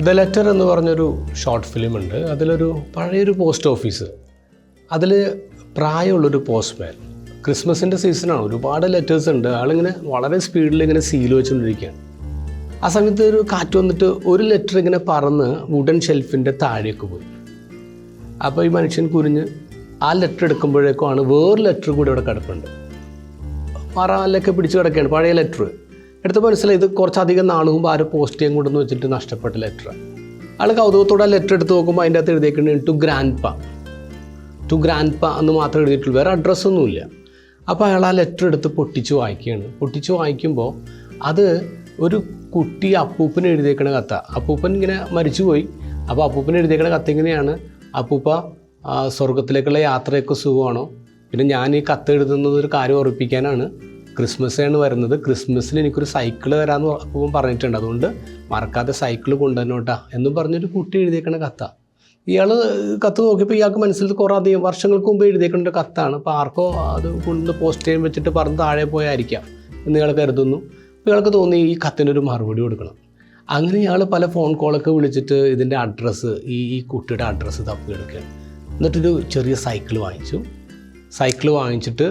The letter എന്ന് പറഞ്ഞൊരു short film ഉണ്ട്. അതിലൊരു പഴയൊരു പോസ്റ്റ് ഓഫീസ്, അതിൽ പ്രായമുള്ളൊരു പോസ്റ്റ്മാൻ, ക്രിസ്മസിൻ്റെ സീസണാണ്, ഒരുപാട് ലെറ്റേഴ്സ് ഉണ്ട്. ആളിങ്ങനെ വളരെ സ്പീഡിൽ ഇങ്ങനെ സീൽ വെച്ചുകൊണ്ടിരിക്കുകയാണ്. ആ സമയത്ത് ഒരു കാറ്റ് വന്നിട്ട് ഒരു ലെറ്റർ ഇങ്ങനെ പറന്ന് വുഡൻ ഷെൽഫിൻ്റെ താഴേക്ക് പോയി. അപ്പോൾ ഈ മനുഷ്യൻ കുനിഞ്ഞ് ആ ലെറ്റർ എടുക്കുമ്പോഴേക്കുമാണ് വേറെ ലെറ്റർ കൂടി ഇവിടെ കിടപ്പുണ്ട്. മറാലൊക്കെ പിടിച്ച് കിടക്കുകയാണ്, പഴയ ലെറ്റർ. എടുത്തപ്പോൾ മനസ്സിലായി ഇത് കുറച്ചധികം നാൾ മുമ്പ് ആരും പോസ്റ്റ് ചെയ്യാൻ കൊണ്ടെന്ന് വെച്ചിട്ട് നഷ്ടപ്പെട്ട ലെറ്റർ. ആൾ കൗതുകത്തോടെ ആ ലെറ്റർ എടുത്ത് നോക്കുമ്പോൾ അതിൻ്റെ അകത്ത് എഴുതിയേക്കുന്നത് ടു ഗ്രാൻഡ് പ എന്ന് മാത്രമേ എഴുതിയിട്ടുള്ളൂ, വേറെ അഡ്രസ്സൊന്നുമില്ല. അപ്പോൾ അയാൾ ആ ലെറ്റർ എടുത്ത് പൊട്ടിച്ച് വായിക്കുകയാണ്. പൊട്ടിച്ച് വായിക്കുമ്പോൾ അത് ഒരു കുട്ടി അപ്പൂപ്പന് എഴുതിയേക്കണ കഥ. അപ്പൂപ്പൻ ഇങ്ങനെ മരിച്ചുപോയി. അപ്പോൾ അപ്പൂപ്പന് എഴുതിയേക്കണ കഥ ഇങ്ങനെയാണ്: അപ്പൂപ്പ, സ്വർഗത്തിലേക്കുള്ള യാത്രയൊക്കെ സുഖമാണോ? പിന്നെ ഞാൻ ഈ കത്ത് എഴുതുന്നത് ഒരു കാര്യം ഉറപ്പിക്കാനാണ്. ക്രിസ്മസാണ് വരുന്നത്, ക്രിസ്മസിന് എനിക്കൊരു സൈക്കിൾ തരാമെന്ന് അപ്പൂപ്പൻ പറഞ്ഞിട്ടുണ്ട്, അതുകൊണ്ട് മറക്കാതെ സൈക്കിൾ കൊണ്ടുവന്നോട്ടാ എന്നും പറഞ്ഞൊരു കുട്ടി എഴുതിയേക്കണ കഥ. ഇയാൾ കത്ത് നോക്കിയപ്പോൾ ഇയാൾക്ക് മനസ്സിൽ കുറേ അധികം വർഷങ്ങൾക്ക് മുമ്പ് എഴുതിയേക്കേണ്ട ഒരു കത്താണ്. അപ്പോൾ ആർക്കോ അത് കൊണ്ട് പോസ്റ്റ് ചെയ്യാൻ വെച്ചിട്ട് പറഞ്ഞ് താഴെ പോയായിരിക്കാം എന്ന് ഇയാൾ കരുതുന്നു. അപ്പോൾ ഇയാൾക്ക് തോന്നി ഈ കത്തിനൊരു മറുപടി കൊടുക്കണം. അങ്ങനെ ഇയാൾ പല ഫോൺ കോളൊക്കെ വിളിച്ചിട്ട് ഇതിൻ്റെ അഡ്രസ്സ്, ഈ കുട്ടിയുടെ അഡ്രസ്സ് തപ്പിയെടുക്കുകയാണ്. എന്നിട്ടൊരു ചെറിയ സൈക്കിൾ വാങ്ങിച്ചിട്ട്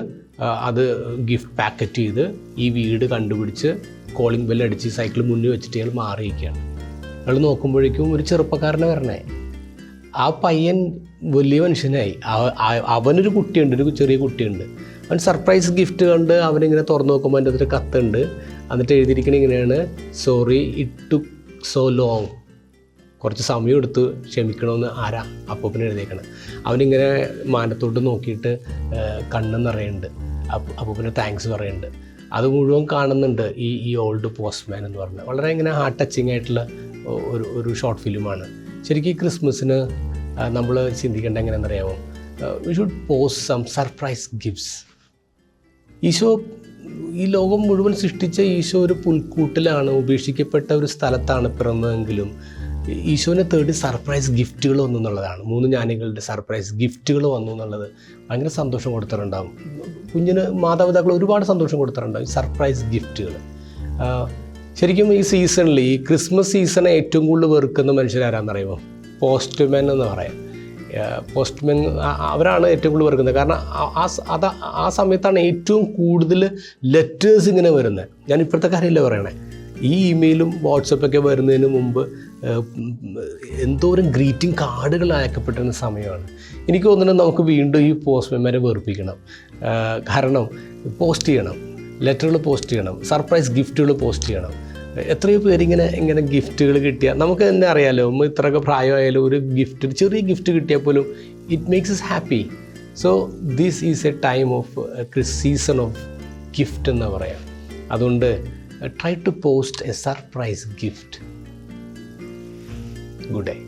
അത് ഗിഫ്റ്റ് പാക്കറ്റ് ചെയ്ത് ഈ വീട് കണ്ടുപിടിച്ച് കോളിംഗ് ബെല്ലടിച്ച് സൈക്കിൾ മുന്നിൽ വെച്ചിട്ട് ഇയാൾ മാറിയിരിക്കുകയാണ്. അയാൾ നോക്കുമ്പോഴേക്കും ഒരു ചെറുപ്പക്കാരനെ വരണേ. ആ പയ്യൻ വലിയ മനുഷ്യനായി. അവനൊരു കുട്ടിയുണ്ട്, ഒരു ചെറിയ കുട്ടിയുണ്ട്. അവൻ സർപ്രൈസ് ഗിഫ്റ്റ് കണ്ട് അവനിങ്ങനെ തുറന്നു നോക്കുമ്പോൾ അതിൻ്റെ അകത്തൊരു കത്തുണ്ട്. എന്നിട്ട് എഴുതിയിരിക്കണ ഇങ്ങനെയാണ്: sorry it took so long. കുറച്ച് സമയം എടുത്ത് ക്ഷമിക്കണമെന്ന് അപ്പൂപ്പന് എഴുതിയേക്കണം. അവനിങ്ങനെ മാനത്തോട്ട് നോക്കിയിട്ട് കണ്ണ് നിറയുന്നുണ്ട്. അപ്പൂപ്പന് താങ്ക്സ് പറയുന്നുണ്ട്. അത് മുഴുവൻ കാണുന്നുണ്ട് ഈ ഓൾഡ് പോസ്റ്റ്മാൻ എന്ന് പറഞ്ഞാൽ. വളരെ ഇങ്ങനെ ഹാർട്ട് ടച്ചിങ് ആയിട്ടുള്ള ഒരു ഷോർട്ട് ഫിലിമാണ്. ശരിക്കും ക്രിസ്മസിന് നമ്മൾ ചിന്തിക്കേണ്ട എങ്ങനെയാണെന്നറിയാമോ? We should post some surprise gifts. Isho ഈ ലോകം മുഴുവൻ സൃഷ്ടിച്ച ഈശോ ഒരു പുൽക്കൂട്ടിലാണ്, ഉപേക്ഷിക്കപ്പെട്ട ഒരു സ്ഥലത്താണ് പിറന്നതെങ്കിലും ഈശോനെ തേടി സർപ്രൈസ് ഗിഫ്റ്റുകൾ വന്നു എന്നുള്ളതാണ്. 3 ജ്ഞാനികളുടെ സർപ്രൈസ് ഗിഫ്റ്റുകൾ വന്നു എന്നുള്ളത് ഭയങ്കര സന്തോഷം കൊടുത്തിട്ടുണ്ടാകും. കുഞ്ഞിന് മാതാപിതാക്കൾ ഒരുപാട് സന്തോഷം കൊടുത്തിട്ടുണ്ടാകും ഈ സർപ്രൈസ് ഗിഫ്റ്റുകൾ. ശരിക്കും ഈ സീസണിൽ, ഈ ക്രിസ്മസ് സീസണെ ഏറ്റവും കൂടുതൽ വെറുക്കുന്ന മനുഷ്യരാരാണെന്നറിയുമോ? പോസ്റ്റ്മാൻ എന്ന് പറയാം. പോസ്റ്റ്മാൻ അവരാണ് ഏറ്റവും കൂടുതൽ വെറുക്കുന്നത്. കാരണം ആ സമയത്താണ് ഏറ്റവും കൂടുതൽ ലെറ്റേഴ്സ് ഇങ്ങനെ വരുന്നത്. ഞാൻ ഇപ്പോഴത്തെ കാര്യമല്ലേ പറയണേ. ഈ ഇമെയിലും വാട്സപ്പൊക്കെ വരുന്നതിന് മുമ്പ് എന്തോരം ഗ്രീറ്റിംഗ് കാർഡുകൾ അയക്കപ്പെട്ടിരുന്ന സമയമാണ്. എനിക്ക് തോന്നുന്നത് നമുക്ക് വീണ്ടും ഈ പോസ്റ്റ്മാൻമാരെ വെറുപ്പിക്കണം. കാരണം പോസ്റ്റ് ചെയ്യണം, ലെറ്ററുകൾ പോസ്റ്റ് ചെയ്യണം, സർപ്രൈസ് ഗിഫ്റ്റുകൾ പോസ്റ്റ് ചെയ്യണം. എത്രയോ പേരിങ്ങനെ ഗിഫ്റ്റുകൾ കിട്ടിയാൽ നമുക്ക് തന്നെ അറിയാമല്ലോ, ഇത്രയൊക്കെ പ്രായമായാലും ഒരു ഗിഫ്റ്റ്, ഒരു ചെറിയ ഗിഫ്റ്റ് കിട്ടിയാൽ പോലും it makes us happy. So this is A time off season of gift എന്ന് പറയാം. അതുകൊണ്ട് try to post a surprise gift. Good day.